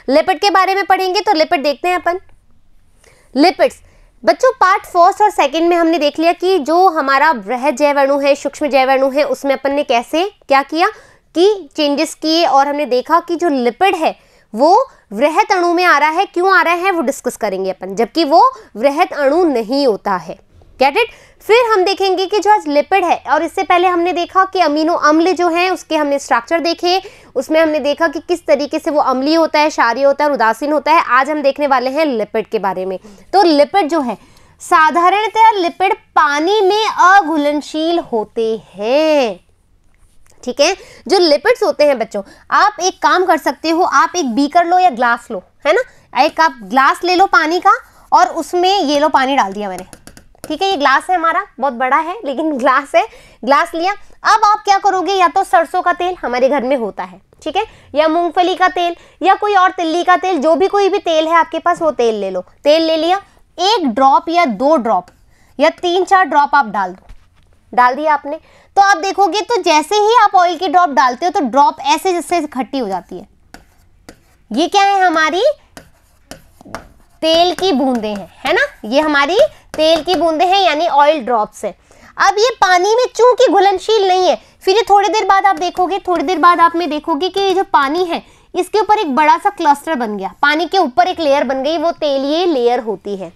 Lipid के बारे में पढ़ेंगे। तो लिपिड देखते हैं अपन। लिपिड्स बच्चों पार्ट फर्स्ट और सेकंड में हमने देख लिया कि जो हमारा बृहद जैव अणु है, सूक्ष्म जैव अणु है, उसमें अपन ने कैसे क्या किया कि चेंजेस किए, और हमने देखा कि जो लिपिड है वो वृहद अणु में आ रहा है। क्यों आ रहा है वो डिस्कस करेंगे अपन, जबकि वो वृहद अणु नहीं होता है। Get it. फिर हम देखेंगे कि जो आज लिपिड है, और इससे पहले हमने देखा कि अमीनो अम्ल जो है उसके हमने स्ट्रक्चर देखे, उसमें हमने देखा कि किस तरीके से वो अम्लीय होता है, क्षारीय होता है और उदासीन होता है। आज हम देखने वाले हैं लिपिड के बारे में। तो लिपिड जो है साधारणतः लिपिड पानी में अघुलनशील होते हैं। ठीक है, जो लिपिड्स होते हैं बच्चों, आप एक काम कर सकते हो, आप एक बीकर लो या ग्लास लो, है ना, एक आप ग्लास ले लो पानी का, और उसमें ये लो पानी डाल दिया मैंने। ठीक है, ये ग्लास है हमारा, बहुत बड़ा है लेकिन ग्लास है, ग्लास लिया। अब आप क्या करोगे, या तो सरसों का तेल हमारे घर में होता है, ठीक है, या मूंगफली का तेल, या कोई और तिल्ली का तेल, जो भी कोई भी तेल है आपके पास वो तेल ले लो। तेल ले लिया, 1 ड्रॉप या 2 ड्रॉप या 3-4 ड्रॉप आप डाल दो। डाल दिया आपने, तो आप देखोगे तो जैसे ही आप ऑयल की ड्रॉप डालते हो तो ड्रॉप ऐसे जैसे खट्टी हो जाती है। ये क्या है, हमारी तेल की बूंदें हैं, है ना, ये हमारी तेल की बूंदें हैं, यानी ऑयल ड्रॉप्स है। अब ये पानी में चूंकि घुलनशील नहीं है, फिर ये थोड़ी देर बाद आप देखोगे, थोड़ी देर बाद आप में देखोगे कि ये जो पानी है इसके ऊपर एक बड़ा सा क्लस्टर बन गया, पानी के ऊपर एक लेयर बन गई, वो तेलीय लेयर होती है।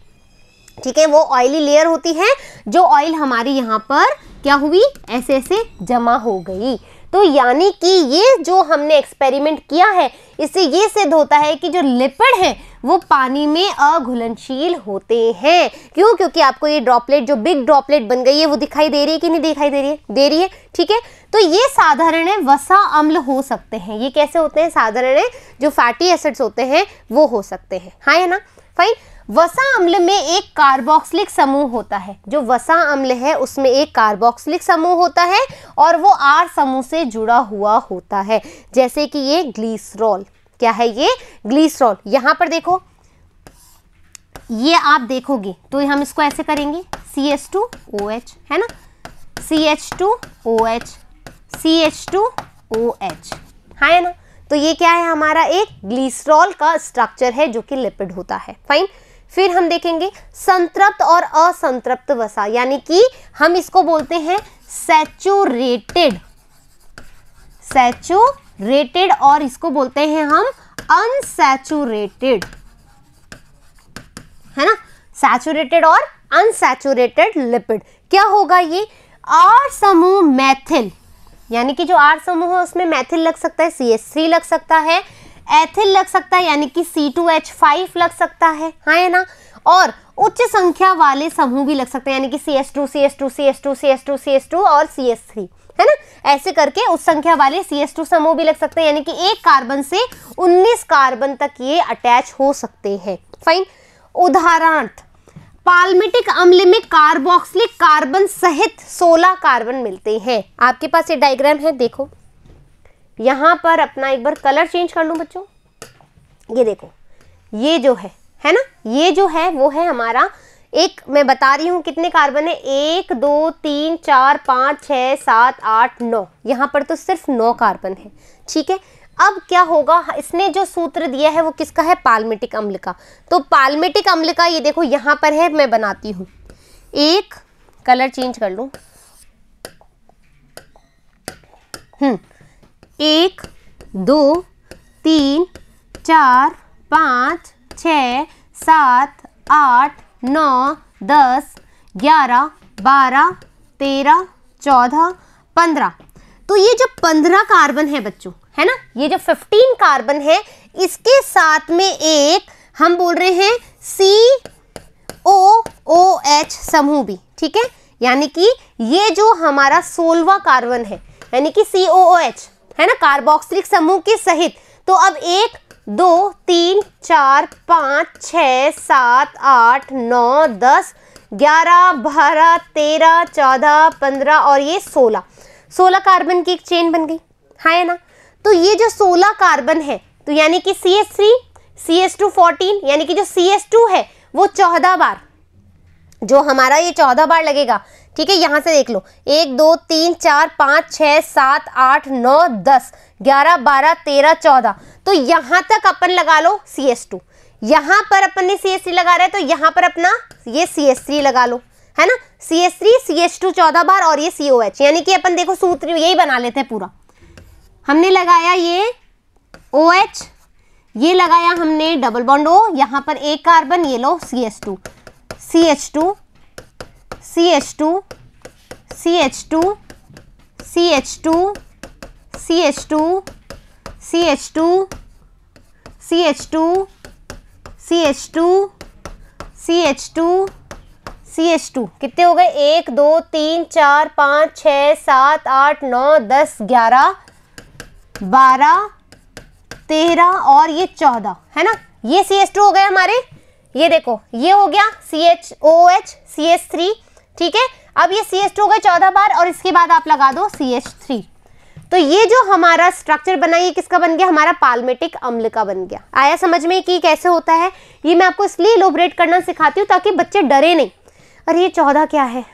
ठीक है, वो ऑयली लेयर होती है, जो ऑयल हमारी यहाँ पर क्या हुई, ऐसे ऐसे जमा हो गई। तो यानी कि ये जो हमने एक्सपेरिमेंट किया है, इससे ये सिद्ध होता है कि जो लिपिड है वो पानी में अघुलनशील होते हैं। क्यों? क्योंकि आपको ये ड्रॉपलेट, जो बिग ड्रॉपलेट बन गई है, वो दिखाई दे रही है कि नहीं दिखाई दे रही है? दे रही है। ठीक है, तो ये साधारण है, वसा अम्ल हो सकते हैं। ये कैसे होते हैं? साधारण है, जो फैटी एसिड्स होते हैं वो हो सकते हैं। हाँ है ना, फाइन। वसा अम्ल में एक कार्बोक्सिलिक समूह होता है। जो वसा अम्ल है उसमें एक कार्बोक्सिलिक समूह होता है और वो R समूह से जुड़ा हुआ होता है, जैसे कि ये ग्लिसरॉल। क्या है ये? ग्लिसरॉल। यहाँ पर देखो, ये आप देखोगे तो हम इसको ऐसे करेंगे, CH2OH, है ना, CH2OH, CH2OH, है ना। तो ये क्या है? हमारा एक ग्लिसरॉल का स्ट्रक्चर है जो कि लिपिड होता है। फाइन। फिर हम देखेंगे संतृप्त और असंतृप्त वसा, यानी कि हम इसको बोलते हैं सैचुरेटेड, सैचुरेटेड, और इसको बोलते हैं हम अनसैचुरेटेड, है ना। सैचुरेटेड और अनसैचुरेटेड लिपिड क्या होगा? ये R समूह मैथिल, यानी कि जो R समूह है उसमें मैथिल लग सकता है, CH3 लग सकता है, एथिल लग सकता है, यानी कि C2H5 लग सकता है, हाँ है ना। और उच्च संख्या वाले समूह भी लग सकते हैं, यानी कि CH2, CH2, CH2, CH2, CH2 और CH3, है ना। ऐसे करके उच्च संख्या वाले CH2 समूह भी लग सकते हैं, यानी कि एक कार्बन से 19 कार्बन तक ये अटैच हो सकते हैं। फाइन। उदाहरणार्थ, पाल्मिटिक अम्ल में कार्बोक्सिलिक कार्बन सहित 16 कार्बन मिलते हैं। आपके पास ये डायग्राम है, देखो यहाँ पर। अपना एक बार कलर चेंज कर लूं बच्चों, ये देखो, ये जो है ना, ये जो है वो है हमारा एक, मैं बता रही हूँ कितने कार्बन है, 1 2 3 4 5 6 7 8 9, यहाँ पर तो सिर्फ 9 कार्बन है। ठीक है, अब क्या होगा, इसने जो सूत्र दिया है वो किसका है? पाल्मिटिक अम्ल का। तो पाल्मिटिक अम्ल का ये देखो यहाँ पर है, मैं बनाती हूँ, एक कलर चेंज कर लूँ, 1 2 3 4 5 6 7 8 9 10 11 12 13 14 15। तो ये जो 15 कार्बन है बच्चों, है ना, ये जो 15 कार्बन है, इसके साथ में एक हम बोल रहे हैं COOH समूह भी। ठीक है, यानी कि ये जो हमारा 16वां कार्बन है, यानी कि COOH, है ना, कार्बोक्सिलिक समूह के सहित। तो अब 1 2 3 4 5 6 7 8 9 10 11 12 13 14 15 और ये 16 कार्बन की एक चेन बन गई, है ना। तो ये जो 16 कार्बन है, तो यानी कि CH3 CH2 14, यानी कि जो CH2 है वो 14 बार, जो हमारा ये 14 बार लगेगा, ठीक है, यहां से देख लो 1 2 3 4 5 6 7 8 9 10 11 12 13 14, तो यहां तक अपन लगा लो CH2। यहां पर अपन ने CH3 लगा रहा है तो यहां पर अपना ये CH3 लगा लो, है ना, CH3 CH2 14 बार और ये COH, यानी कि अपन देखो सूत्र यही बना लेते हैं पूरा। हमने लगाया ये OH, ये लगाया हमने डबल बॉन्ड O, यहां पर एक कार्बन, ये लो CH2 CH2 CH2 CH2 CH2 CH2 CH2 CH2 CH2 CH2 CH2, कितने हो गए 1 2 3 4 5 6 7 8 9 10 11 12 13 और ये 14, है ना, ये CH2 हो गए हमारे। ये देखो ये हो गया CHOH CH3, ठीक है। अब ये CH2 हो गए 14 बार और इसके बाद आप लगा दो CH3। तो ये जो हमारा स्ट्रक्चर बना ये किसका बन गया, हमारा पाल्मिटिक अम्ल का बन गया। आया समझ में कि कैसे होता है? ये मैं आपको इसलिए इलैबोरेट करना सिखाती हूँ ताकि बच्चे डरे नहीं, अरे ये 14 क्या है,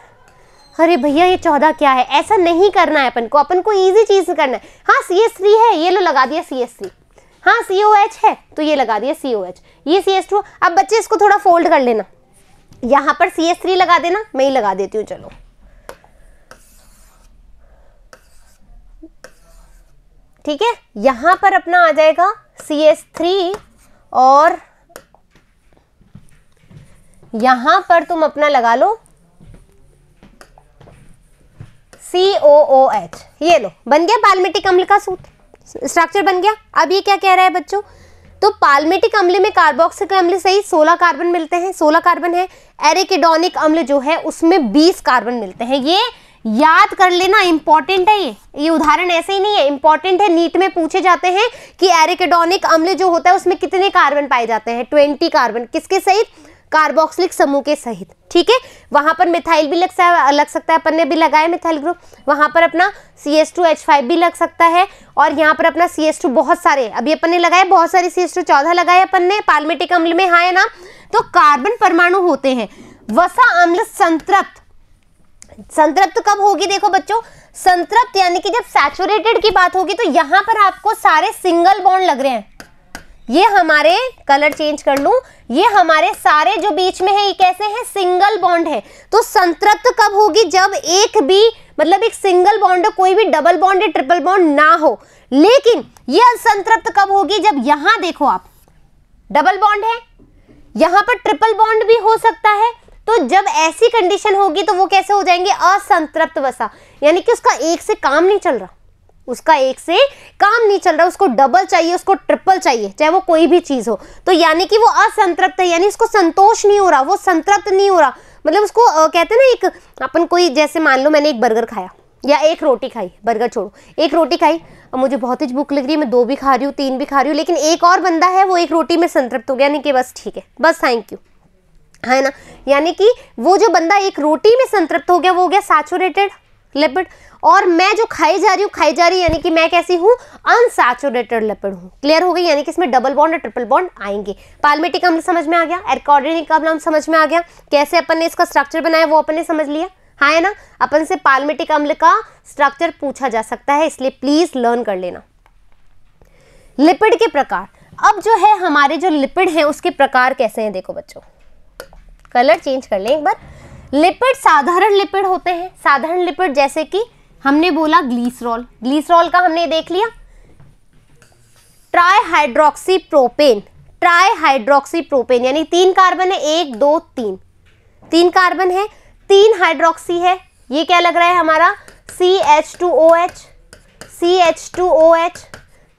अरे भैया ये 14 क्या है, ऐसा नहीं करना है। अपन को इजी चीज करना है। हाँ CH3 है, ये लो लगा दिया CH3। हाँ COH है तो ये लगा दिया COH, ये CH2। अब बच्चे इसको थोड़ा फोल्ड कर लेना, यहां पर CH3 लगा देना, मैं ही लगा देती हूँ, चलो ठीक है। यहां पर अपना आ जाएगा CH3 और यहां पर तुम अपना लगा लो COOH, ये लो बन गया पाल्मिटिक अम्ल का सूत्र, स्ट्रक्चर बन गया। अब ये क्या कह रहा है बच्चों, तो पाल्मिटिक अम्ल में कार्बोक्सिलिक अम्ल सहित 16 कार्बन मिलते हैं, 16 कार्बन है। एरिकिडोनिक अम्ल जो है उसमें 20 कार्बन मिलते हैं। ये याद कर लेना, इंपॉर्टेंट है ये उदाहरण ऐसे ही नहीं है, इंपॉर्टेंट है। नीट में पूछे जाते हैं कि एरिकिडोनिक अम्ल जो होता है उसमें कितने कार्बन पाए जाते हैं, 20 कार्बन, किसके सहित, कार्बोक्सिलिक समूह के सहित, ठीक है। वहां पर मिथाइल भी लग सकता है, अपन ने भी लगाया मिथाइल ग्रुप। वहां पर अपना CH2H5 भी लग सकता है और यहाँ पर अपना CH2 बहुत सारे, अभी अपन ने लगाए बहुत सारे CH2 14 लगाए अपन ने पाल्मिटिक अम्ल में, हाँ है ना। तो कार्बन परमाणु होते हैं। वसा अम्ल संतृप्त, संतृप्त कब होगी, देखो बच्चों संतृप्त यानी कि जब सैचुरेटेड की बात होगी तो यहाँ पर आपको सारे सिंगल बॉन्ड लग रहे हैं। ये हमारे, कलर चेंज कर लूं, ये हमारे सारे जो बीच में है ये कैसे हैं, सिंगल बॉन्ड है। तो संतृप्त कब होगी, जब एक भी, मतलब एक सिंगल बॉन्ड, कोई भी डबल बॉन्ड या ट्रिपल बॉन्ड ना हो। लेकिन ये असंतृप्त कब होगी, जब यहां देखो आप डबल बॉन्ड है, यहां पर ट्रिपल बॉन्ड भी हो सकता है। तो जब ऐसी कंडीशन होगी तो वो कैसे हो जाएंगे, असंतृप्त वसा, यानी कि उसका एक से काम नहीं चल रहा, उसका एक से काम नहीं चल रहा, उसको डबल चाहिए, उसको ट्रिपल चाहिए, चाहे वो कोई भी चीज हो। तो यानी कि वो असंतृप्त है, यानी उसको संतोष नहीं हो रहा, वो संतृप्त नहीं हो रहा। मतलब उसको कहते हैं ना, एक अपन कोई, जैसे मान लो मैंने एक बर्गर खाया या एक रोटी खाई, बर्गर छोड़ो, एक रोटी खाई, अब मुझे बहुत ही भूख लग रही है, मैं 2 भी खा रही हूँ, 3 भी खा रही हूँ, लेकिन एक और बंदा है वो एक रोटी में संतृप्त हो गया, यानी कि बस ठीक है, बस थैंक यू, है ना। यानी कि वो जो बंदा एक रोटी में संतृप्त हो गया वो हो गया सैचुरेटेड लिपिड, और मैं जो खाई जा रही यानी कि मैं कैसी हूँ, अनसैचुरेटेड लिपिड हूँ। क्लियर हो गई, यानी कि इसमें डबल बॉन्ड और ट्रिपल बॉन्ड आएंगे। पाल्मिटिक अम्ल समझ में आ गया, एरिकिडोनिक अम्ल समझ में आ गया, कैसे अपन ने इसका स्ट्रक्चर बनाया वो अपन ने समझ लिया, हाँ है ना। अपन से पाल्मिटिक अम्ल का स्ट्रक्चर पूछा जा सकता है, इसलिए प्लीज लर्न कर लेना। लिपिड के प्रकार, अब जो है हमारे जो लिपिड हैं उसके प्रकार कैसे हैं, देखो बच्चों, कलर चेंज कर लें एक बार। लिपिड साधारण लिपिड होते हैं, साधारण लिपिड जैसे कि हमने बोला ग्लिसरॉल, ग्लिसरॉल का हमने देख लिया। ट्राईहाइड्रोक्सी प्रोपेन, ट्राईहाइड्रोक्सी प्रोपेन यानी 3 कार्बन है, 1 2 3, 3 कार्बन है, 3 हाइड्रोक्सी है, ये क्या लग रहा है हमारा CH2OH, CH2OH,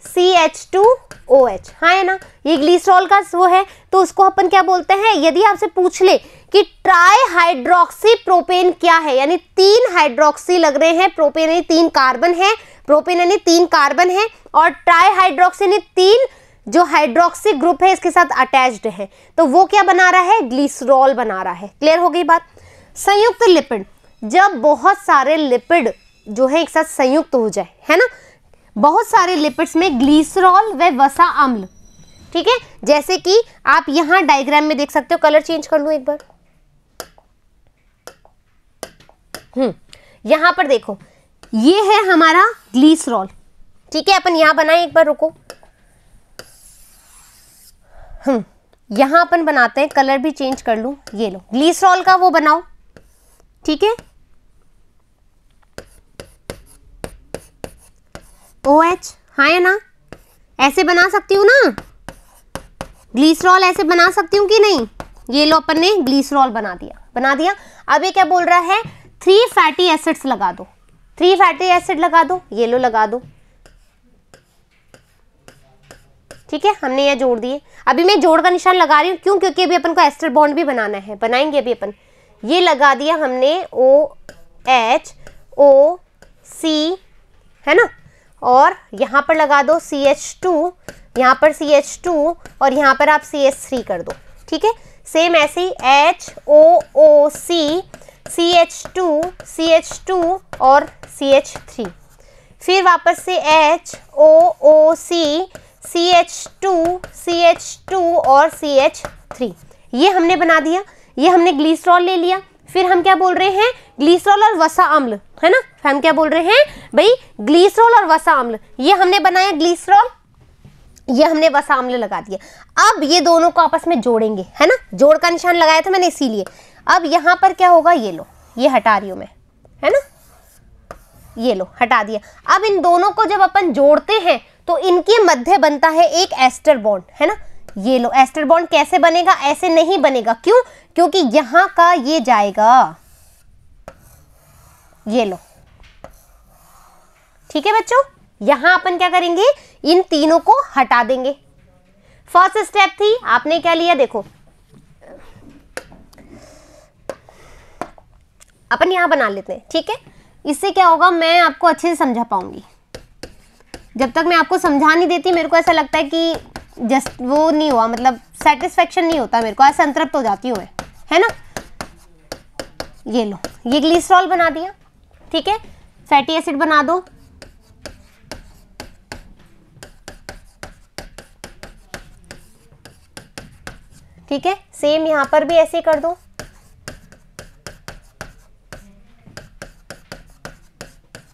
CH2OH, हाँ है ना। ये ग्लिसरॉल का वो है, तो उसको अपन क्या बोलते हैं, यदि आपसे पूछ ले कि ट्राईहाइड्रोक्सी प्रोपेन क्या है, यानी 3 हाइड्रोक्सी लग रहे हैं, प्रोपेन यानी 3 कार्बन है, प्रोपेन यानी 3 कार्बन है, और ट्राईहाइड्रोक्सी यानी 3 जो हाइड्रोक्सी ग्रुप है इसके साथ अटैच्ड है, तो वो क्या बना रहा है, ग्लिसरॉल बना रहा है। क्लियर हो गई बात। संयुक्त लिपिड, जब बहुत सारे लिपिड जो है एक साथ संयुक्त हो जाए, है ना, बहुत सारे लिपिड्स में ग्लिसरॉल व वसा अम्ल, ठीक है। जैसे कि आप यहां डायग्राम में देख सकते हो, कलर चेंज कर लूं एक बार, यहां पर देखो ये है हमारा ग्लिसरॉल, ठीक है। अपन यहां बनाए, एक बार रुको, यहां अपन बनाते हैं, कलर भी चेंज कर लूं। ये लो ग्लिसरॉल का वो बनाओ, ठीक है। OH, हाँ है ना, ऐसे बना सकती हूँ ना, ग्लिसरॉल ऐसे बना सकती हूँ कि नहीं। ये लो अपन ने ग्लिसरॉल बना दिया। अब ये क्या बोल रहा है, 3 फैटी एसिड्स लगा दो, 3 फैटी एसिड लगा दो, ये लो लगा दो, ठीक है। हमने ये जोड़ दिए। अभी मैं जोड़ का निशान लगा रही हूँ, क्यों, क्योंकि अभी अपन को एस्टर बॉन्ड भी बनाना है, बनाएंगे अभी अपन। ये लगा दिया हमने OH OC, है ना, और यहाँ पर लगा दो CH2, यहाँ पर CH2 और यहाँ पर आप CH3 कर दो, ठीक है। सेम ऐसे ही HOOC CH2 और CH3, फिर वापस से HOOC CH2 और CH3, ये हमने बना दिया। ये हमने ग्लिसरॉल ले लिया। फिर हम क्या बोल रहे हैं, ग्लिसरॉल और वसा अम्ल, है ना। हम क्या बोल रहे हैं भाई, ग्लिसरॉल और वसा अम्ल, ये हमने बनाया ग्लिसरॉल, ये हमने वसा अम्ल लगा दिया। अब ये दोनों को आपस में जोड़ेंगे, है ना, जोड़ का निशान लगाया था मैंने इसीलिए। अब यहाँ पर क्या होगा, ये लो, ये हटा रही हूँ मैं, है ना, ये लो हटा दिया। अब इन दोनों को जब अपन जोड़ते हैं तो इनके मध्य बनता है एक एस्टर बॉन्ड, है ना। ये लो एस्टर बॉन्ड कैसे बनेगा, ऐसे नहीं बनेगा, क्यों, क्योंकि यहां का ये जाएगा, ये लो, ठीक है बच्चों। यहां अपन क्या करेंगे, इन तीनों को हटा देंगे। फर्स्ट स्टेप थी, आपने क्या लिया, देखो अपन यहां बना लेते हैं, ठीक है। इससे क्या होगा, मैं आपको अच्छे से समझा पाऊंगी। जब तक मैं आपको समझा नहीं देती, मेरे को ऐसा लगता है कि जस्ट वो नहीं हुआ, मतलब सेटिस्फेक्शन नहीं होता मेरे को, ऐसा संतृप्त हो जाती हूँ मैं, है ना। ये लो, ये ग्लिसरॉल बना दिया, ठीक है। फैटी एसिड बना दो, ठीक है। सेम यहां पर भी ऐसे कर दो,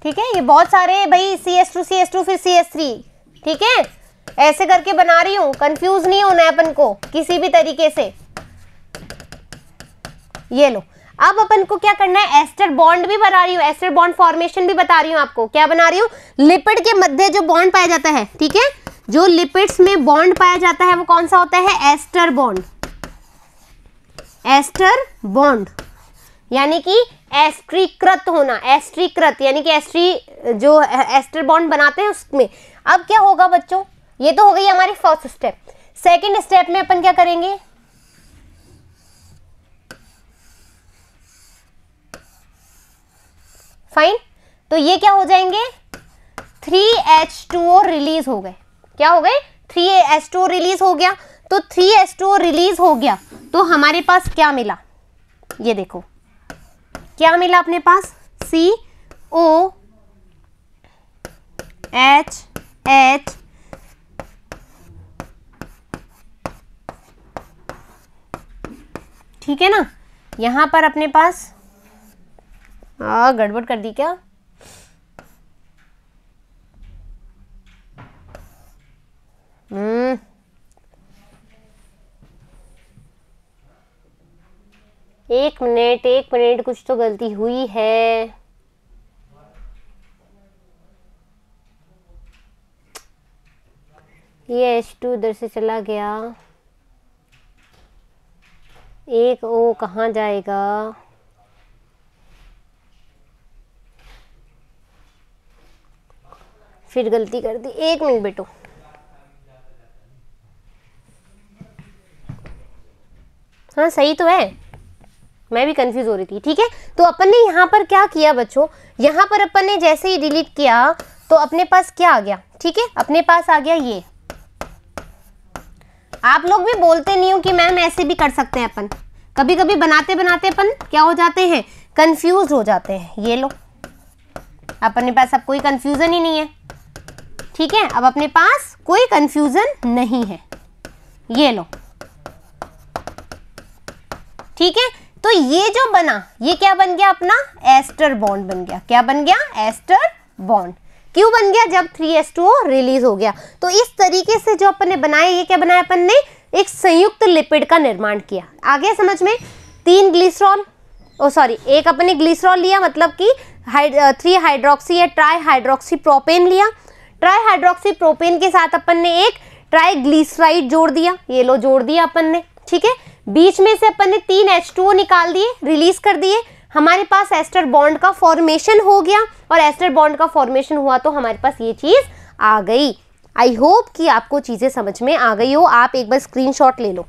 ठीक है। ये बहुत सारे भाई CH2 फिर CH3, ठीक है, ऐसे करके बना रही हूं, कंफ्यूज नहीं होना है अपन को किसी भी तरीके से। ये लो, अब अपन को क्या करना है, एस्टर बॉन्ड भी बना रही हूँ, एस्टर बॉन्ड फॉर्मेशन भी बता रही हूँ आपको। क्या बना रही हूँ, लिपिड के मध्य जो बॉन्ड पाया जाता है, ठीक है, जो लिपिड्स में बॉन्ड पाया जाता है वो कौन सा होता है, एस्टर बॉन्ड। एस्टर बॉन्ड यानी कि एस्ट्रीकृत होना, एस्ट्रीकृत यानी कि एस्ट्री जो एस्टर बॉन्ड बनाते हैं उसमें। अब क्या होगा बच्चों, ये तो हो गई हमारी फर्स्ट स्टेप। सेकंड स्टेप में अपन क्या करेंगे, फाइन, तो ये क्या हो जाएंगे, 3H2O रिलीज हो गए। क्या हो गए, 3H2O रिलीज हो गया। तो 3H2O रिलीज हो गया तो हमारे पास क्या मिला, ये देखो क्या मिला अपने पास, COH ठीक है ना। यहां पर अपने पास गड़बड़ कर दी क्या, एक मिनट कुछ तो गलती हुई है। ये H2 इधर से चला गया, एक O कहाँ जाएगा, फिर गलती कर दी। एक मिनट बेटो, हाँ सही तो है, मैं भी कंफ्यूज हो रही थी, ठीक है। तो अपन ने यहाँ पर क्या किया बच्चों, यहाँ पर अपन ने जैसे ही डिलीट किया तो अपने पास क्या आ गया, ठीक है, अपने पास आ गया ये। आप लोग भी बोलते नहीं हो कि मैम ऐसे भी कर सकते हैं अपन, कभी कभी बनाते बनाते अपन क्या हो जाते हैं, कंफ्यूज हो जाते हैं। ये लो, अपने पास अब कोई कंफ्यूजन ही नहीं है, ठीक है, अब अपने पास कोई कंफ्यूजन नहीं है। ये लो, ठीक है। तो तो ये जो बना, ये क्या बन गया अपना, एस्टर बॉन्ड बन गया। क्या बन गया, एस्टर बॉन्ड। क्यों बन गया, जब 3H2O रिलीज हो गया। तो इस तरीके से जो अपन ने बनाया, ये क्या बनाया अपन ने, एक संयुक्त लिपिड का निर्माण किया। आगे समझ में, 3 ग्लिसरॉल, एक अपन ने ग्लिसरॉल लिया, मतलब कि 3 हाइड्रोक्सी या ट्राई हाइड्रोक्सी प्रोपेन लिया। ट्राई हाइड्रोक्सी प्रोपेन के साथ अपन ने एक ट्राईग्लिसराइड जोड़ दिया, ये लो जोड़ दिया अपन ने, ठीक है। बीच में से अपन ने 3 H2O निकाल दिए, रिलीज कर दिए, हमारे पास एस्टर बॉन्ड का फॉर्मेशन हो गया। और एस्टर बॉन्ड का फॉर्मेशन हुआ तो हमारे पास ये चीज आ गई। आई होप कि आपको चीजें समझ में आ गई हो। आप एक बार स्क्रीनशॉट ले लो,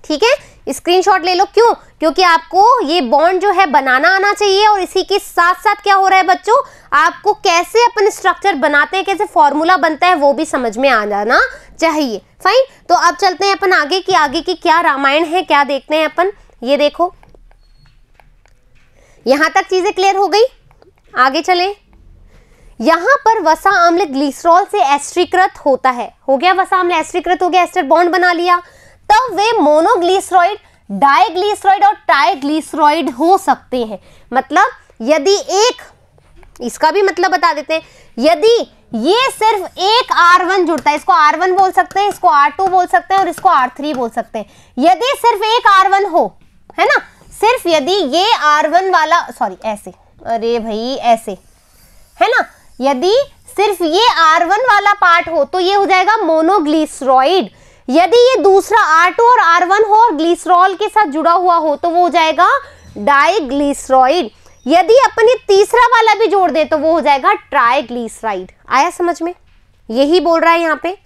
ठीक है, स्क्रीनशॉट ले लो। क्यों, क्योंकि आपको ये बॉन्ड जो है बनाना आना चाहिए, और इसी के साथ साथ क्या हो रहा है बच्चों, आपको कैसे अपन स्ट्रक्चर बनाते हैं, कैसे फॉर्मूला बनता है, वो भी समझ में आ जाना चाहिए। फाइन, तो अब चलते हैं अपन आगे की क्या रामायण है, क्या देखते हैं अपन। ये देखो, यहां तक चीजें क्लियर हो गई। आगे चले, यहां पर वसा अम्ल ग्लिसरॉल से एस्टरीकृत होता है, हो गया वसा अम्ल एस्टरीकृत हो गया, एस्टर बॉन्ड बना लिया। तब वे मोनोग्लिसरॉइड, डाइग्लिसरॉइड और ट्राइग्लिसरॉइड हो सकते हैं। मतलब यदि एक, इसका भी मतलब बता देते हैं, यदि ये सिर्फ एक R1 जुड़ता है, इसको R1 बोल सकते हैं, इसको R2 बोल सकते हैं और इसको R3 बोल सकते हैं। यदि सिर्फ एक R1 हो, है ना, सिर्फ यदि ये R1 वाला, ऐसे, अरे भाई ऐसे, है ना, यदि सिर्फ ये R1 वाला पार्ट हो तो ये हो जाएगा मोनोग्लिसरॉइड। यदि ये दूसरा R2 और R1 हो और ग्लिसरॉल के साथ जुड़ा हुआ हो तो वो हो जाएगा डाइग्लिसरॉइड। यदि अपन ये तीसरा वाला भी जोड़ दे तो वो हो जाएगा ट्राइग्लिसराइड। आया समझ में, यही बोल रहा है यहाँ पे,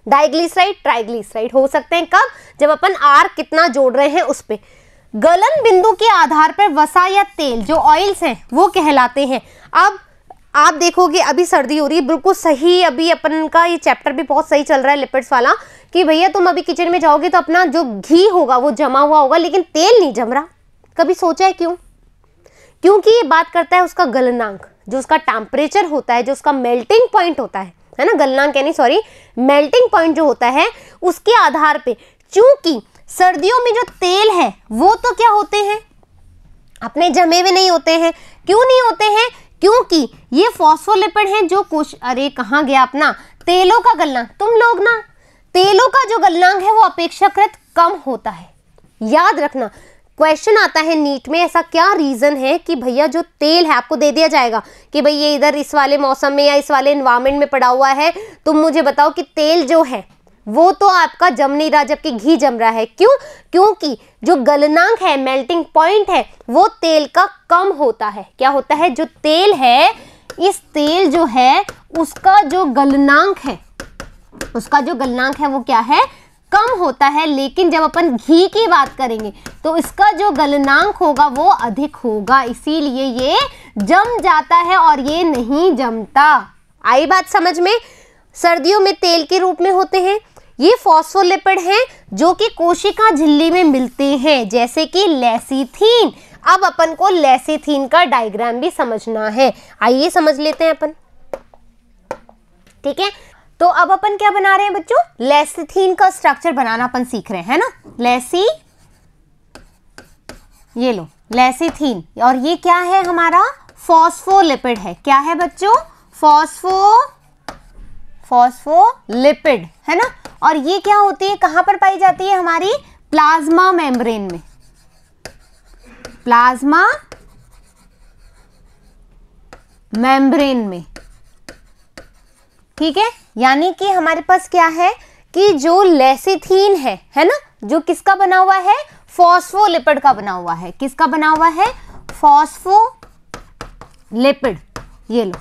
डाइग्लिसराइड ट्राइग्लिसराइड हो सकते हैं कब, जब अपन R कितना जोड़ रहे हैं उस पे। गलन बिंदु के आधार पर वसा या तेल जो ऑयल्स हैं वो कहलाते हैं। अब आप देखोगे अभी सर्दी हो रही है, बिल्कुल सही, अभी अपन का ये चैप्टर भी बहुत सही चल रहा है लिपिड्स वाला, कि भैया तुम अभी किचन में जाओगे तो अपना जो घी होगा वो जमा हुआ होगा, लेकिन तेल नहीं जम रहा। कभी सोचा है क्यों? क्योंकि ये बात करता है उसका गलनांक, जो उसका टेम्परेचर होता है, जो उसका मेल्टिंग पॉइंट होता है ना, गलनांक यानी मेल्टिंग पॉइंट जो होता है उसके आधार पे। चूंकि सर्दियों में जो तेल है वो तो क्या होते हैं, अपने जमे हुए नहीं होते हैं। क्यों नहीं होते हैं? क्योंकि ये फॉस्फोलिपिड हैं जो अरे कहाँ गया अपना तेलों का गलनांक। तुम लोग ना, तेलों का जो गलनांक है वो अपेक्षाकृत कम होता है। याद रखना, क्वेश्चन आता है नीट में, ऐसा क्या रीजन है कि भैया जो तेल है, आपको दे दिया जाएगा कि भाई ये इधर इस वाले मौसम में या इस वाले एनवायरमेंट में पड़ा हुआ है, तुम मुझे बताओ कि तेल जो है वो तो आपका जम नहीं रहा जबकि घी जम रहा है। क्यों? क्योंकि जो गलनांक है, मेल्टिंग पॉइंट है, वो तेल का कम होता है। क्या होता है? जो तेल है, इस तेल जो है उसका जो गलनांक है वो क्या है? कम होता है। लेकिन जब अपन घी की बात करेंगे तो इसका जो गलनांक होगा वो अधिक होगा, इसीलिए ये जम जाता है और ये नहीं जमता। आई बात समझ में? सर्दियों में तेल के रूप में होते हैं। ये फॉस्फोलिपिड हैं जो कि कोशिका झिल्ली में मिलते हैं, जैसे कि लेसिथीन। अब अपन को लेसिथीन का डायग्राम भी समझना है, आइए समझ लेते हैं अपन। ठीक है, तो अब अपन क्या बना रहे हैं बच्चों? लेसिथीन का स्ट्रक्चर बनाना अपन सीख रहे हैं, है ना। ये लो लेसिथीन, और ये क्या है? हमारा फॉस्फोलिपिड है। क्या है बच्चों? फॉस्फोलिपिड, है ना। और ये क्या होती है, कहां पर पाई जाती है? हमारी प्लाज्मा मेम्ब्रेन में। प्लाज्मा मेम्ब्रेन में, ठीक है। यानी कि हमारे पास क्या है कि जो लेसिथीन है ना, जो किसका बना हुआ है? फॉस्फोलिपिड का बना हुआ है। किसका बना हुआ है? फॉस्फोलिपिड। ये लो,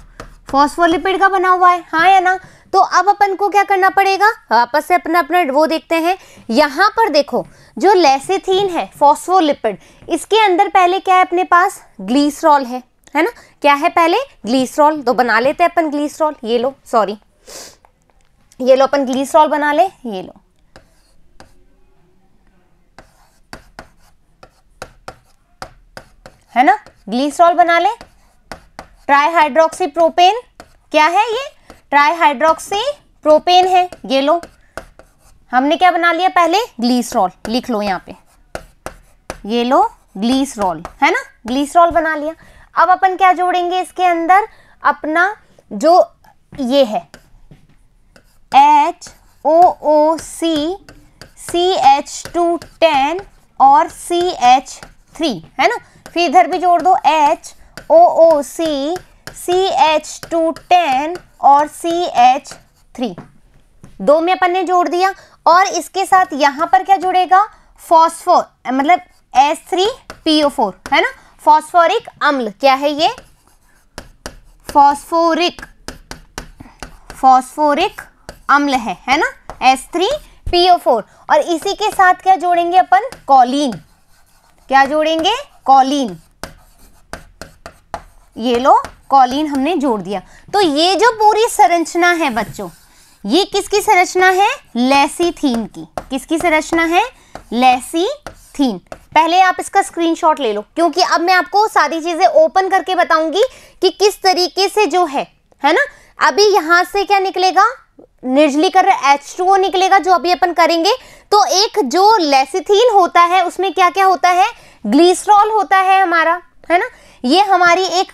फॉस्फोलिपिड का बना हुआ है, हाँ या ना। तो अब अपन को क्या करना पड़ेगा? वापस से अपना वो देखते हैं। यहां पर देखो, जो लेसिथीन है, फॉस्फोलिपिड, इसके अंदर पहले क्या है अपने पास? ग्लिसरॉल है ना। क्या है पहले? ग्लिसरॉल। तो बना लेते हैं अपन ग्लिसरॉल। ये लो, ये लो अपन ग्लिसरॉल बना ले। ये लो, है ना, ग्लिसरॉल बना ले। ट्राईहाइड्रोक्सी प्रोपेन, क्या है ये? ट्राईहाइड्रोक्सी प्रोपेन है। ये लो, हमने क्या बना लिया पहले, ग्लिसरॉल, लिख लो यहाँ पे, ये लो ग्लिसरॉल, है ना, ग्लिसरॉल बना लिया। अब अपन क्या जोड़ेंगे इसके अंदर, अपना जो ये है HOOC CH210 और CH3, है ना, फिर इधर भी जोड़ दो HOOC CH210 और CH3, दो में अपन ने जोड़ दिया। और इसके साथ यहां पर क्या जुड़ेगा, फॉस्फोर, मतलब H3PO4, है ना, फॉस्फोरिक अम्ल, क्या है ये, फॉस्फोरिक अम्ल है ना, H3PO4। और इसी के साथ क्या जोड़ेंगे अपन, कॉलिन, क्या जोड़ेंगे, कॉलिन, ये लो कॉलिन हमने जोड़ दिया। तो ये जो पूरी संरचना है बच्चों, ये किसकी संरचना है, लेसीथीन की। किसकी संरचना है, लेसीथीन। पहले आप इसका स्क्रीनशॉट ले लो, क्योंकि अब मैं आपको सारी चीजें ओपन करके बताऊंगी कि किस तरीके से जो है ना। अभी यहां से क्या निकलेगा, निर्जलीकरण H2O निकलेगा, जो अभी अपन करेंगे। तो एक जो लेसीथीन होता है उसमें क्या क्या होता है, ग्लिसरॉल होता है हमारा, है ना, ये हमारी एक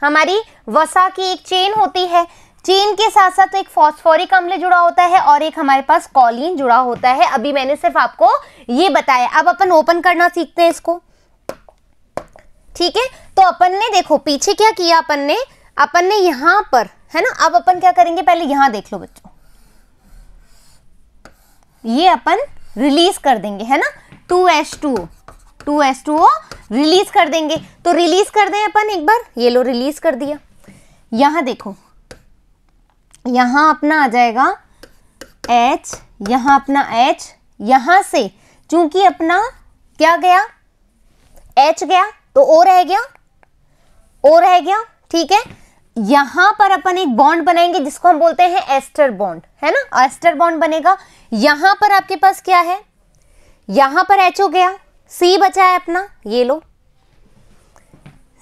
हमारी वसा की एक चेन होती है। चेन के साथ साथ एक फॉस्फोरिक अम्ल जुड़ा होता है और एक हमारे पास कॉलिन जुड़ा होता है। अभी मैंने सिर्फ आपको ये बताया, अब अपन ओपन करना सीखते हैं इसको, ठीक है। तो अपन ने देखो पीछे क्या किया, अपन ने यहां पर, है ना, अब अपन क्या करेंगे, पहले यहां देख लो बच्चों, ये अपन रिलीज कर देंगे, है ना, 2H2O रिलीज कर देंगे। तो रिलीज कर दें अपन एक बार, ये लो रिलीज कर दिया। यहां देखो, यहां अपना आ जाएगा H, यहां अपना H, यहां से चूंकि अपना क्या गया, H गया तो O रह गया, ठीक है। यहां पर अपन एक बॉन्ड बनाएंगे जिसको हम बोलते हैं एस्टर बॉन्ड, है ना, एस्टर बॉन्ड बनेगा। यहां पर आपके पास क्या है, यहां पर H हो गया, C बचा है अपना, ये लो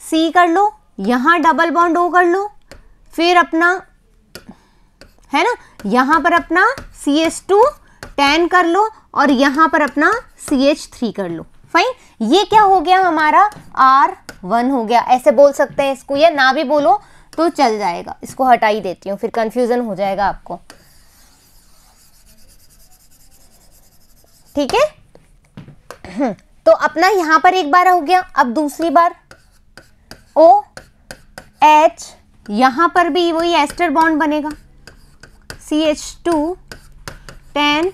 C कर लो, यहां डबल बॉन्ड O कर लो, फिर अपना, है ना, यहां पर अपना CH210 कर लो और यहां पर अपना CH3 कर लो। फाइन, ये क्या हो गया हमारा, R1 हो गया। ऐसे बोल सकते हैं इसको, या ना भी बोलो तो चल जाएगा। इसको हटा ही देती हूँ, फिर कंफ्यूजन हो जाएगा आपको, ठीक है। तो अपना यहां पर एक बार हो गया, अब दूसरी बार OH, यहां पर भी वही एस्टर बॉन्ड बनेगा, CH210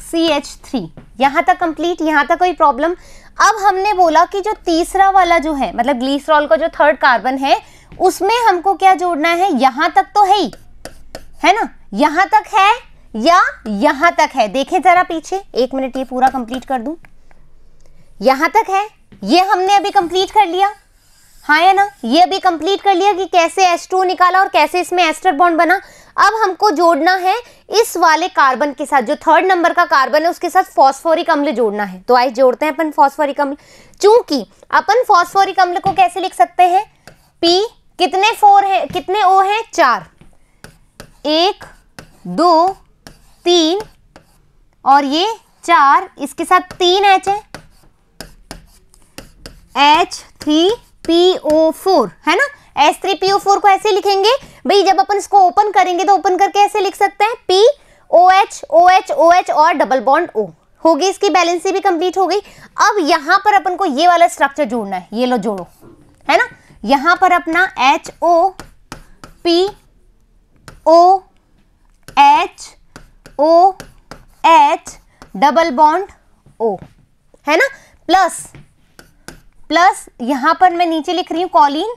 CH3, यहां तक कंप्लीट, यहां तक कोई प्रॉब्लम। अब हमने बोला कि जो तीसरा वाला जो है, मतलब ग्लिसरॉल का जो थर्ड कार्बन है, उसमें हमको क्या जोड़ना है, यहां तक तो है ही, है ना, यहां तक है या यहां तक है, देखे जरा पीछे, एक मिनट ये पूरा कंप्लीट कर दूं। यहां तक है, ये हमने अभी कंप्लीट कर लिया, हाँ है ना, ये अभी कंप्लीट कर लिया कि कैसे H2 निकाला और कैसे इसमें एस्टर बॉन्ड बना। अब हमको जोड़ना है इस वाले कार्बन के साथ, जो थर्ड नंबर का कार्बन है उसके साथ फॉस्फोरिक अम्ल जोड़ना है। तो आइए जोड़ते हैं अपन फॉस्फोरिक अम्ल। चूंकि अपन फॉस्फोरिक अम्ल को कैसे लिख सकते हैं, P, कितने 4 है, कितने O है, 4, 1 2 3 और ये 4, इसके साथ 3 H है, H3PO4, है ना। H3PO4 को ऐसे लिखेंगे भाई, जब अपन इसको ओपन करेंगे तो ओपन करके ऐसे लिख सकते हैं POH OH OH और डबल बॉन्ड O, हो गई, इसकी बैलेंसी भी कंप्लीट हो गई। अब यहां पर अपन को ये वाला स्ट्रक्चर जोड़ना है, ये लो जोड़ो, है ना। यहां पर अपना HOPOH डबल बॉन्ड O, है ना, प्लस यहां पर मैं नीचे लिख रही हूं कॉलिन,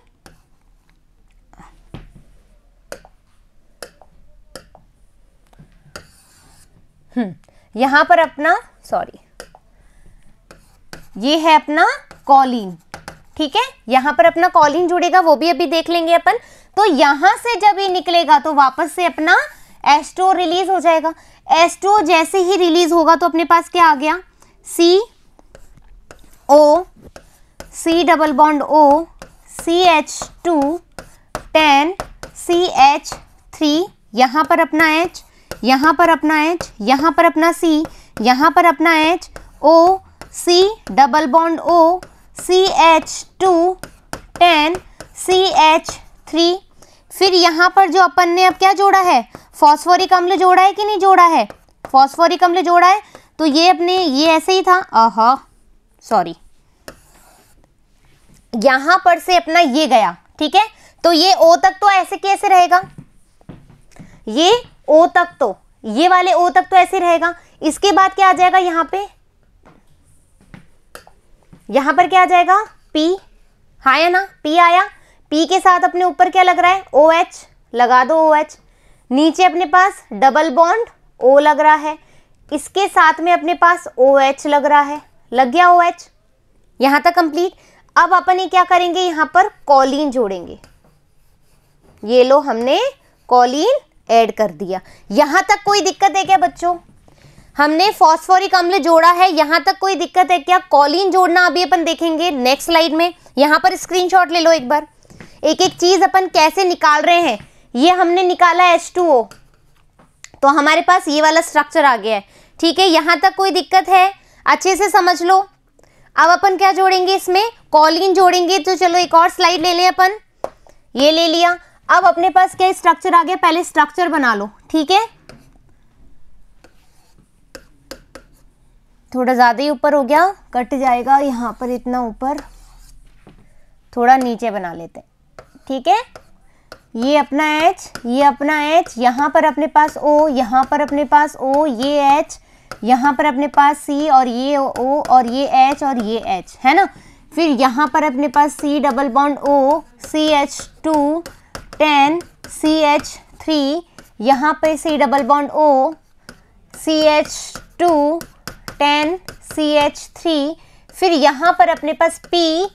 यहां पर अपना, सॉरी, ये है अपना कॉलिन, ठीक है। यहां पर अपना कॉलिन जुड़ेगा, वो भी अभी देख लेंगे अपन। तो यहां से जब ये निकलेगा तो वापस से अपना H2O रिलीज हो जाएगा। H2O जैसे ही रिलीज होगा तो अपने पास क्या आ गया, CO, C double bond O, CH210 CH3, यहां पर अपना H, यहाँ पर अपना H, यहाँ पर अपना C, यहाँ पर अपना H, O, C double bond O, CH2 10 CH3। फिर यहाँ पर जो अपन ने अब क्या जोड़ा है, फॉस्फोरिक अम्ल जोड़ा है कि नहीं जोड़ा है, फॉस्फोरिक अम्ल जोड़ा है। तो ये अपने ये ऐसे ही था, आहा सॉरी, यहाँ पर से अपना ये गया, ठीक है। तो ये O तक तो ऐसे कैसे रहेगा, ये O तक तो, ये वाले O तक तो ऐसे रहेगा। इसके बाद क्या आ जाएगा यहाँ पे, यहाँ पर क्या आ जाएगा P, हाँ या ना, P आया। P के साथ अपने ऊपर क्या लग रहा है, OH, लगा दो OH। नीचे अपने पास डबल बॉन्ड O लग रहा है, इसके साथ में अपने पास OH लग रहा है, लग गया OH। यहाँ तक कंप्लीट। अब अपन ये क्या करेंगे, यहाँ पर कॉलिन जोड़ेंगे। ये लो हमने कॉलिन ऐड कर दिया। यहाँ तक कोई दिक्कत है क्या बच्चों, हमने फॉस्फोरिक अम्ल जोड़ा है, यहाँ तक कोई दिक्कत है क्या। कॉलिन जोड़ना अभी अपन देखेंगे नेक्स्ट स्लाइड में। यहाँ पर स्क्रीनशॉट ले लो एक बार, एक एक चीज अपन कैसे निकाल रहे हैं। ये हमने निकाला H2O, तो हमारे पास ये वाला स्ट्रक्चर आ गया है, ठीक है। यहाँ तक कोई दिक्कत है, अच्छे से समझ लो। अब अपन क्या जोड़ेंगे, इसमें कॉलिन जोड़ेंगे। तो चलो एक और स्लाइड ले लें अपन, ये ले लिया। अब अपने पास क्या स्ट्रक्चर आ गया, पहले स्ट्रक्चर बना लो, ठीक है। थोड़ा ज़्यादा ही ऊपर हो गया, कट जाएगा यहाँ पर, इतना ऊपर, थोड़ा नीचे बना लेते हैं, ठीक है। ये अपना H, ये अपना H, यहाँ पर अपने पास O, यहाँ पर अपने पास O, ये H, यहाँ पर अपने पास C और ये O और ये H और ये H, है ना। फिर यहाँ पर अपने पास C double bond O, CH2 10 CH3, यहाँ पे C double bond O, CH2 10 CH3। फिर यहाँ पर अपने पास P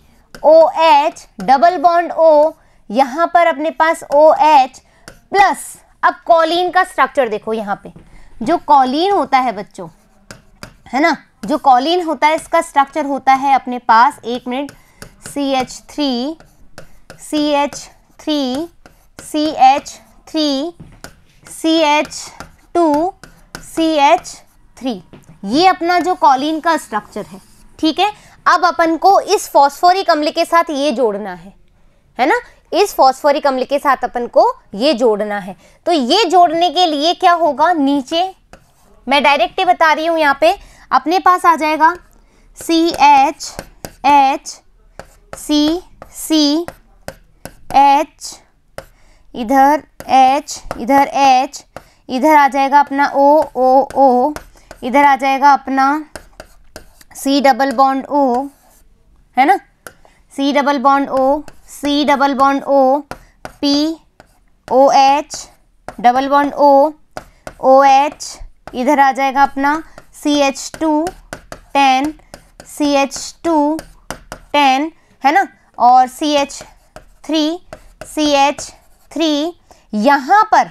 OH double bond O, यहाँ पर अपने पास OH प्लस। अब कॉलिन का स्ट्रक्चर देखो, यहाँ पे जो कॉलिन होता है बच्चों, है ना, जो कॉलिन होता है इसका स्ट्रक्चर होता है अपने पास, एक minute, CH3 CH3 CH3 CH2 CH3, ये अपना जो कॉलिन का स्ट्रक्चर है, ठीक है। अब अपन को इस फॉस्फोरिक अम्ल के साथ ये जोड़ना है ना, इस फॉस्फोरिक अम्ल के साथ अपन को ये जोड़ना है। तो ये जोड़ने के लिए क्या होगा, नीचे मैं डायरेक्ट ही बता रही हूँ, यहाँ पे अपने पास आ जाएगा CH H C C H, इधर H, इधर H, इधर आ जाएगा अपना O O O, इधर आ जाएगा अपना C डबल बॉन्ड O, है ना, C double bond O, C double bond O, P OH double bond O OH, इधर आ जाएगा अपना CH2 10 CH2 10, है ना, और CH3 CH3। यहाँ पर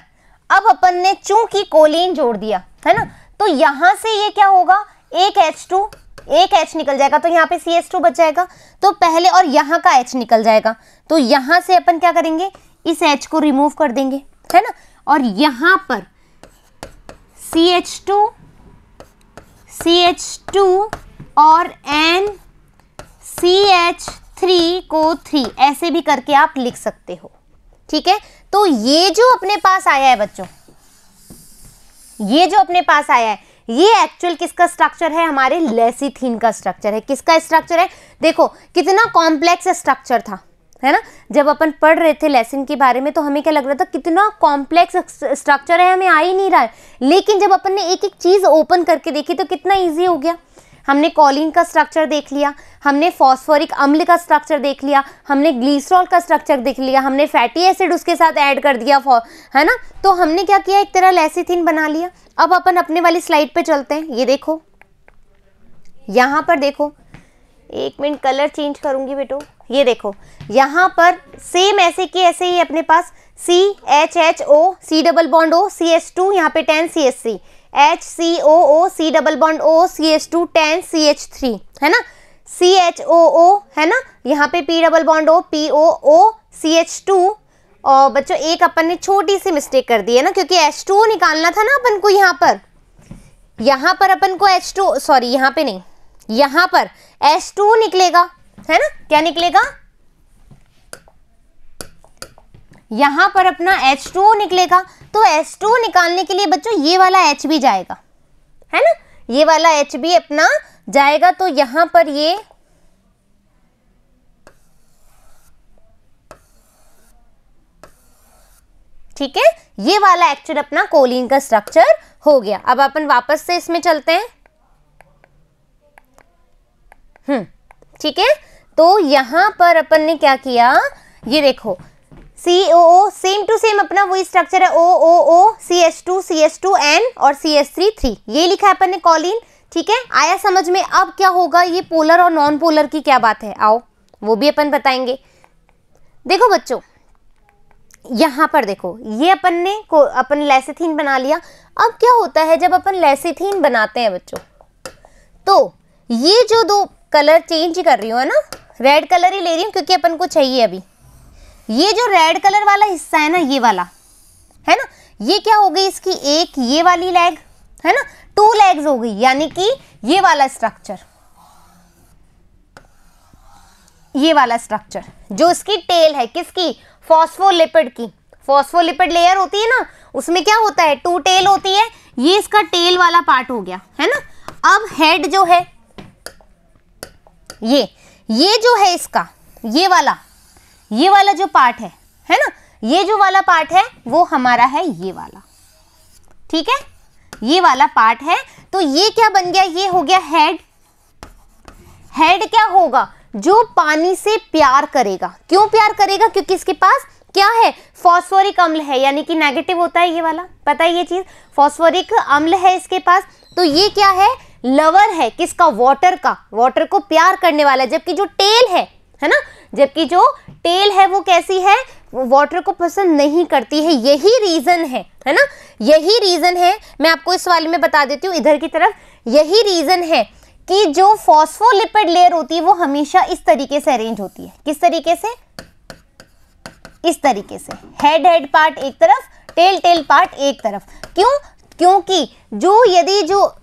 अब अपन ने चूंकि कोलिन जोड़ दिया है ना, तो यहाँ से ये क्या होगा, एक H2, एक H निकल जाएगा, तो यहाँ पे CH2 बच जाएगा। तो पहले और यहाँ का H निकल जाएगा, तो यहाँ से अपन क्या करेंगे, इस H को रिमूव कर देंगे, है ना। और यहाँ पर CH2 और N CH3 को 3 ऐसे भी करके आप लिख सकते हो, ठीक है। तो ये जो अपने पास आया है बच्चों, ये जो अपने पास आया है, ये एक्चुअल किसका स्ट्रक्चर है, हमारे लेसिथीन का स्ट्रक्चर है। किसका स्ट्रक्चर है, देखो कितना कॉम्प्लेक्स स्ट्रक्चर था, है ना। जब अपन पढ़ रहे थे लेसन के बारे में तो हमें क्या लग रहा था, कितना कॉम्प्लेक्स स्ट्रक्चर है, हमें आ ही नहीं रहा है। लेकिन जब अपन ने एक एक चीज़ ओपन करके देखी तो कितना ईजी हो गया। हमने कॉलिन का स्ट्रक्चर देख लिया, हमने फॉस्फोरिक अम्ल का स्ट्रक्चर देख लिया, हमने ग्लिसरॉल का स्ट्रक्चर देख लिया, हमने फैटी एसिड उसके साथ ऐड कर दिया, है ना। तो हमने क्या किया, एक तरह लेसिथिन बना लिया। अब अपन अपने वाली स्लाइड पे चलते हैं। ये देखो, यहाँ पर देखो, एक मिनट कलर चेंज करूंगी बेटो। ये देखो यहाँ पर सेम ऐसे के ऐसे ही अपने पास CHHO C double bond O CH2, यहाँ पे 10 CH3, HCOO C double bond O CH2 10 CH3, है ना। CHOO है ना, यहाँ पे P double bond O POO CH2, और बच्चों एक अपन ने छोटी सी मिस्टेक कर दी है ना, क्योंकि H2O निकालना था ना अपन को यहाँ पर अपन को H2, सॉरी यहाँ पे नहीं, यहाँ पर H2O निकलेगा, है ना, क्या निकलेगा, यहाँ पर अपना H2O निकलेगा। तो H2O निकालने के लिए बच्चों ये वाला H भी जाएगा, है ना, ये वाला H भी अपना जाएगा। तो यहाँ पर ये ठीक है, ये वाला एक्चुअल अपना कोलिन का स्ट्रक्चर हो गया। अब अपन वापस से इसमें चलते हैं। ठीक है, तो यहां पर अपन ने क्या किया, ये देखो COO सेम टू सेम अपना वही स्ट्रक्चर है, OOO CH2 CH2N और CH3 ये लिखा है अपन ने कोलिन। ठीक है, आया समझ में। अब क्या होगा, ये पोलर और नॉन पोलर की क्या बात है, आओ वो भी अपन बताएंगे। देखो बच्चों यहाँ पर देखो, ये अपन लेसिथीन बना लिया। अब क्या होता है जब अपन लेसिथीन बनाते हैं बच्चों, तो ये जो दो कलर चेंज कर रही हूँ, है ना, रेड कलर ही ले रही हूँ क्योंकि अपन को चाहिए अभी। ये जो रेड कलर वाला हिस्सा है ना, ये वाला है ना, ये क्या हो गई इसकी एक ये वाली लेग, है ना, 2 लेग्स हो गई, यानी कि ये वाला स्ट्रक्चर, ये वाला स्ट्रक्चर जो इसकी टेल है, किसकी, फॉस्फोलिपिड की। फॉस्फोलिपिड लेयर होती है ना, उसमें क्या होता है, 2 टेल होती है, ये इसका टेल वाला पार्ट हो गया, है ना। अब हेड जो है, ये जो है इसका ये वाला जो पार्ट है ना, ये जो वाला पार्ट है वो हमारा है ये वाला। ठीक है, ये वाला पार्ट है। तो ये क्या बन गया, ये हो गया हेड। हेड क्या होगा, जो पानी से प्यार करेगा। क्यों प्यार करेगा, क्योंकि इसके पास क्या है, फॉस्फोरिक अम्ल है, यानी कि नेगेटिव होता है ये वाला, पता है ये चीज, फॉस्फोरिक अम्ल है इसके पास। तो ये क्या है, लवर है किसका, वाटर का, वाटर को प्यार करने वाला। जबकि जो टेल है ना, जबकि जो टेल है वो कैसी है, वो वाटर को पसंद नहीं करती है। यही रीजन है ना, यही रीजन है। मैं आपको इस वाले में बता देती हूँ इधर की तरफ, यही रीजन है कि जो फॉस्फोलिपिड लेयर होती है वो हमेशा इस तरीके से अरेंज होती है। किस तरीके से, इस तरीके से, हेड पार्ट एक तरफ, टेल पार्ट एक तरफ। क्यों, क्योंकि यदि जो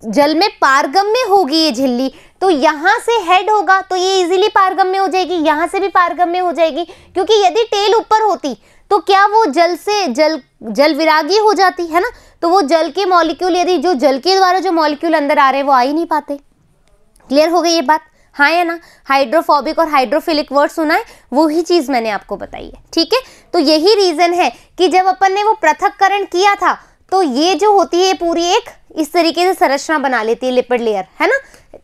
जल में पारगम्य होगी ये झिल्ली, तो यहाँ से हेड होगा तो ये इजीली पारगम्य हो जाएगी, यहाँ से भी पारगम्य हो जाएगी। क्योंकि यदि टेल ऊपर होती तो क्या वो जल विरागी हो जाती है ना, तो वो जल के मॉलिक्यूल, यदि जो जल के द्वारा जो मॉलिक्यूल अंदर आ रहे हैं वो आ ही नहीं पाते। क्लियर हो गई ये बात, हाँ या ना। हाइड्रोफोबिक और हाइड्रोफिलिक वर्ड सुना है, वही चीज मैंने आपको बताई है। ठीक है, तो यही रीजन है कि जब अपन ने वो पृथक्करण किया था, तो ये जो होती है पूरी एक इस तरीके से संरचना बना लेती है लिपिड लेयर, है ना।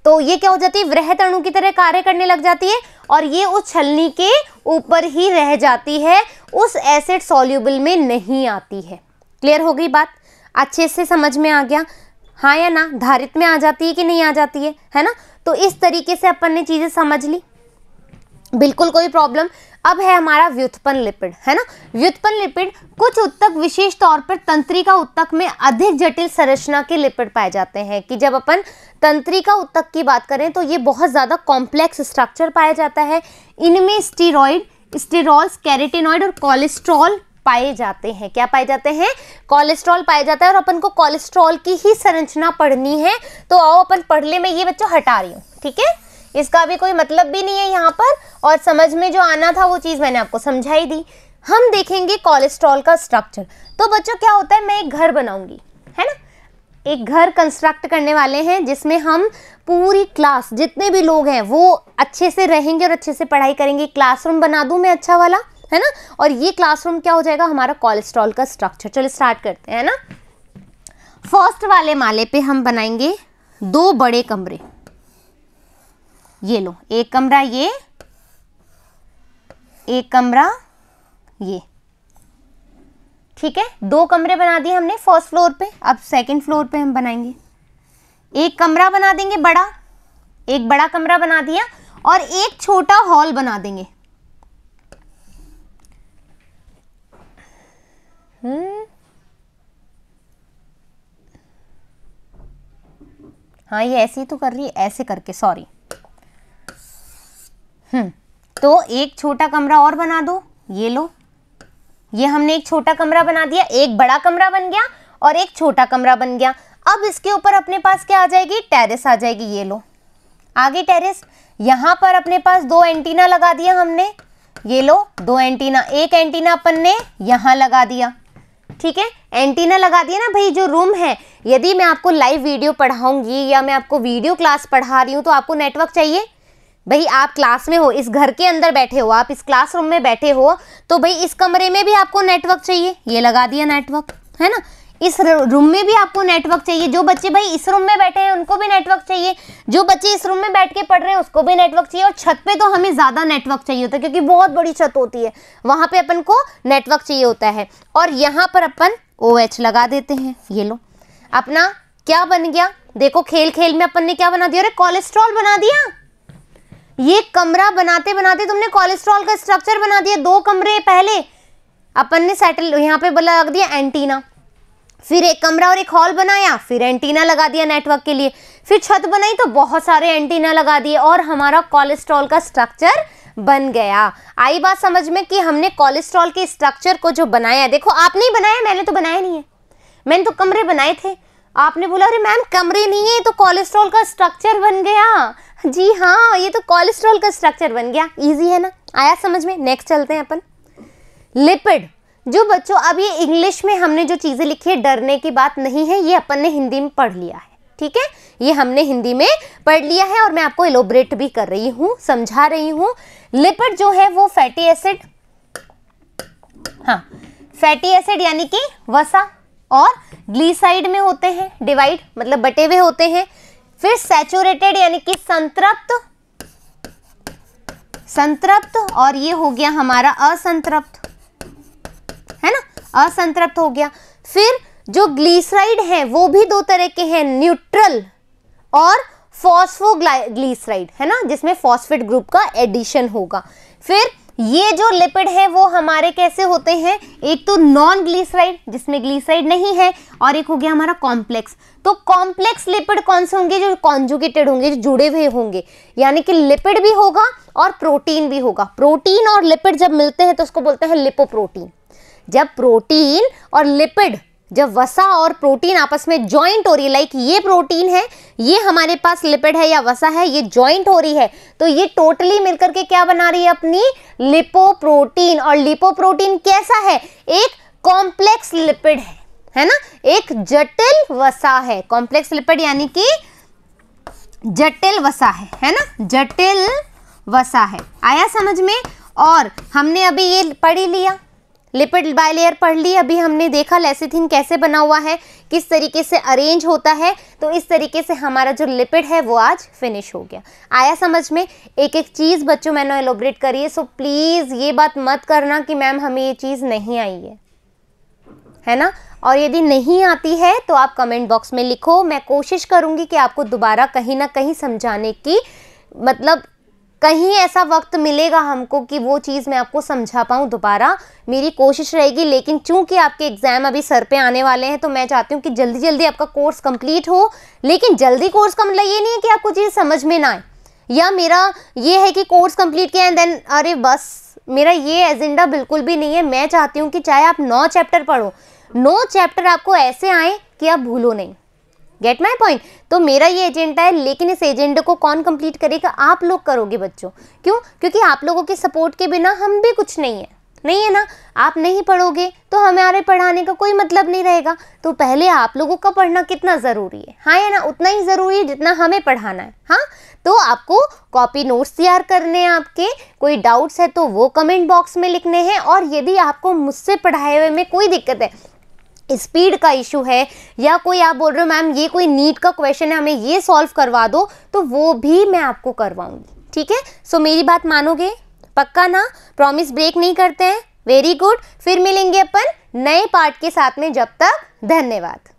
तो ये क्या हो जाती है, वृहत अणु की तरह कार्य करने लग जाती है, और ये उस छलनी के ऊपर ही रह जाती है, उस एसिड सॉल्युबल में नहीं आती है। क्लियर हो गई बात, अच्छे से समझ में आ गया, हाँ या ना। धारित में आ जाती है कि नहीं आ जाती है ना। तो इस तरीके से अपन ने चीजें समझ ली, बिल्कुल कोई प्रॉब्लम। अब है हमारा व्युत्पन्न लिपिड, है ना। व्युत्पन्न लिपिड कुछ उत्तक, विशेष तौर पर तंत्रिका उत्तक में अधिक जटिल संरचना के लिपिड पाए जाते हैं। कि जब अपन तंत्रिका उत्तक की बात करें तो ये बहुत ज्यादा कॉम्प्लेक्स स्ट्रक्चर पाया जाता है। इनमें स्टीरॉइड, स्टेरॉल्स, कैरोटिनॉइड और कोलेस्ट्रॉल पाए जाते हैं। क्या पाए जाते हैं, कोलेस्ट्रॉल पाया जाता है। और अपन को कोलेस्ट्रॉल की ही संरचना पढ़नी है, तो आओ अपन पढ़ ले। मैं ये बच्चों हटा रही हूँ, ठीक है, इसका भी कोई मतलब भी नहीं है यहाँ पर, और समझ में जो आना था वो चीज मैंने आपको समझाई दी। हम देखेंगे कोलेस्ट्रॉल का स्ट्रक्चर। तो बच्चों क्या होता है, मैं एक घर बनाऊंगी, है ना, एक घर कंस्ट्रक्ट करने वाले हैं जिसमें हम पूरी क्लास, जितने भी लोग हैं वो अच्छे से रहेंगे और अच्छे से पढ़ाई करेंगे। क्लासरूम बना दूं मैं अच्छा वाला, है ना, और ये क्लासरूम क्या हो जाएगा, हमारा कोलेस्ट्रॉल का स्ट्रक्चर। चलो स्टार्ट करते हैं ना। फर्स्ट वाले माले पे हम बनाएंगे 2 बड़े कमरे। ये लो, एक कमरा ये, एक कमरा ये, ठीक है। 2 कमरे बना दिए हमने फर्स्ट फ्लोर पे। अब सेकंड फ्लोर पे हम बनाएंगे, एक कमरा बना देंगे बड़ा, एक बड़ा कमरा बना दिया, और एक छोटा हॉल बना देंगे। हाँ ये ऐसे ही तो कर रही है, ऐसे करके, सॉरी। तो एक छोटा कमरा और बना दो, ये लो, ये हमने एक छोटा कमरा बना दिया, एक बड़ा कमरा बन गया और एक छोटा कमरा बन गया। अब इसके ऊपर अपने पास क्या आ जाएगी, टेरेस आ जाएगी। ये लो आ गई टेरेस। यहाँ पर अपने पास 2 एंटीना लगा दिया हमने, ये लो 2 एंटीना। एक एंटीना अपन ने यहाँ लगा दिया, ठीक है, एंटीना लगा दिया ना भाई। जो रूम है, यदि मैं आपको लाइव वीडियो पढ़ाऊंगी या मैं आपको वीडियो क्लास पढ़ा रही हूँ तो आपको नेटवर्क चाहिए भाई। आप क्लास में हो, इस घर के अंदर बैठे हो, आप इस क्लासरूम में बैठे हो, तो भाई इस कमरे में भी आपको नेटवर्क चाहिए। ये लगा दिया नेटवर्क, है ना। इस रूम में भी आपको नेटवर्क चाहिए। जो बच्चे भाई इस रूम में बैठे हैं उनको भी नेटवर्क चाहिए, जो बच्चे इस रूम में बैठ के पढ़ रहे हैं उसको भी नेटवर्क चाहिए। और छत पे तो हमें ज़्यादा नेटवर्क चाहिए होता है क्योंकि बहुत बड़ी छत होती है, वहाँ पे अपन को नेटवर्क चाहिए होता है। और यहाँ पर अपन OH लगा देते हैं। ये लो अपना क्या बन गया, देखो खेल खेल में अपन ने क्या बना दिया, अरे कोलेस्ट्रॉल बना दिया। ये कमरा बनाते बनाते तुमने कोलेस्ट्रॉल का स्ट्रक्चर बना दिया। 2 कमरे पहले अपन ने सेटल, यहाँ पे लगा दिया एंटीना, फिर एक कमरा और एक हॉल बनाया, फिर एंटीना लगा दिया नेटवर्क के लिए, फिर छत बनाई तो बहुत सारे एंटीना लगा दिए और हमारा कोलेस्ट्रॉल का स्ट्रक्चर बन गया। आई बात समझ में कि हमने कोलेस्ट्रॉल के स्ट्रक्चर को जो बनाया, देखो आपने ही बनाया, मैंने तो बनाया नहीं है, मैंने तो कमरे बनाए थे। आपने बोला अरे मैम कमरे नहीं है, तो कोलेस्ट्रॉल का स्ट्रक्चर बन गया। जी हाँ, ये तो कोलेस्ट्रॉल का स्ट्रक्चर बन गया। इजी है ना, आया समझ में। नेक्स्ट चलते हैं अपन लिपिड। जो बच्चों अब ये इंग्लिश में हमने जो चीजें लिखी है, डरने की बात नहीं है, ये अपन ने हिंदी में पढ़ लिया है, ठीक है, ये हमने हिंदी में पढ़ लिया है और मैं आपको एलोब्रेट भी कर रही हूँ, समझा रही हूँ। लिपिड जो है वो फैटी एसिड, हाँ फैटी एसिड यानी कि वसा और ग्लीसाइड में होते हैं, डिवाइड मतलब बटे हुए होते हैं। फिर सैचुरेटेड यानी कि संतृप्त और ये हो गया हमारा असंतृप्त, है ना, असंतृप्त हो गया। फिर जो ग्लीसराइड है वो भी 2 तरह के हैं, न्यूट्रल और फॉस्फोग्लिसराइड, है ना, जिसमें फॉस्फेट ग्रुप का एडिशन होगा। फिर ये जो लिपिड है वो हमारे कैसे होते हैं, एक तो नॉन ग्लिसराइड जिसमें ग्लिसराइड नहीं है, और एक हो गया हमारा कॉम्प्लेक्स। तो कॉम्प्लेक्स लिपिड कौन से होंगे, जो कॉन्जुगेटेड होंगे, जो जुड़े हुए होंगे, यानी कि लिपिड भी होगा और प्रोटीन भी होगा। प्रोटीन और लिपिड जब मिलते हैं तो उसको बोलते हैं लिपोप्रोटीन। जब प्रोटीन और लिपिड, जब वसा और प्रोटीन आपस में ज्वाइंट हो रही है, लाइक ये प्रोटीन है, ये हमारे पास लिपिड है या वसा है, ये ज्वाइंट हो रही है, तो ये टोटली मिलकर के क्या बना रही है, अपनी लिपोप्रोटीन। और लिपोप्रोटीन कैसा है, एक कॉम्प्लेक्स लिपिड है ना, एक जटिल वसा है। कॉम्प्लेक्स लिपिड यानी कि जटिल वसा है ना, जटिल वसा है। आया समझ में। और हमने अभी ये पढ़ ही लिया, लिपिड बाइलेयर पढ़ ली, अभी हमने देखा लेसिथिन कैसे बना हुआ है, किस तरीके से अरेंज होता है। तो इस तरीके से हमारा जो लिपिड है वो आज फिनिश हो गया। आया समझ में। एक एक चीज़ बच्चों मैंने एलोब्रेट करी है, सो प्लीज़ ये बात मत करना कि मैम हमें ये चीज़ नहीं आई है ना। और यदि नहीं आती है तो आप कमेंट बॉक्स में लिखो, मैं कोशिश करूँगी कि आपको दोबारा कहीं ना कहीं समझाने की, मतलब कहीं ऐसा वक्त मिलेगा हमको कि वो चीज़ मैं आपको समझा पाऊँ दोबारा, मेरी कोशिश रहेगी। लेकिन चूंकि आपके एग्ज़ाम अभी सर पे आने वाले हैं तो मैं चाहती हूँ कि जल्दी जल्दी आपका कोर्स कंप्लीट हो। लेकिन जल्दी कोर्स का मतलब ये नहीं है कि आपको चीज़ समझ में ना आए, या मेरा ये है कि कोर्स कंप्लीट किया एंड देन अरे बस, मेरा ये एजेंडा बिल्कुल भी नहीं है। मैं चाहती हूँ कि चाहे आप 9 चैप्टर पढ़ो, 9 चैप्टर आपको ऐसे आए कि आप भूलो नहीं। Get my point. तो मेरा ये एजेंडा है, लेकिन इस एजेंडे को कौन कंप्लीट करेगा, आप लोग करोगे बच्चों। क्यों? क्योंकि आप लोगों के सपोर्ट के बिना हम भी कुछ नहीं है ना। आप नहीं पढ़ोगे तो हमारे पढ़ाने का कोई मतलब नहीं रहेगा। तो पहले आप लोगों का पढ़ना कितना ज़रूरी है, हाँ या ना, उतना ही ज़रूरी है जितना हमें पढ़ाना है। हाँ, तो आपको कॉपी नोट्स तैयार करने हैं, आपके कोई डाउट्स है तो वो कमेंट बॉक्स में लिखने हैं। और यदि आपको मुझसे पढ़ाए हुए में कोई दिक्कत है, स्पीड का इशू है, या कोई आप बोल रहे हो मैम ये कोई नीट का क्वेश्चन है, हमें ये सॉल्व करवा दो, तो वो भी मैं आपको करवाऊंगी। ठीक है, सो मेरी बात मानोगे पक्का ना, प्रॉमिस ब्रेक नहीं करते हैं। वेरी गुड, फिर मिलेंगे अपन नए पार्ट के साथ में। जब तक धन्यवाद।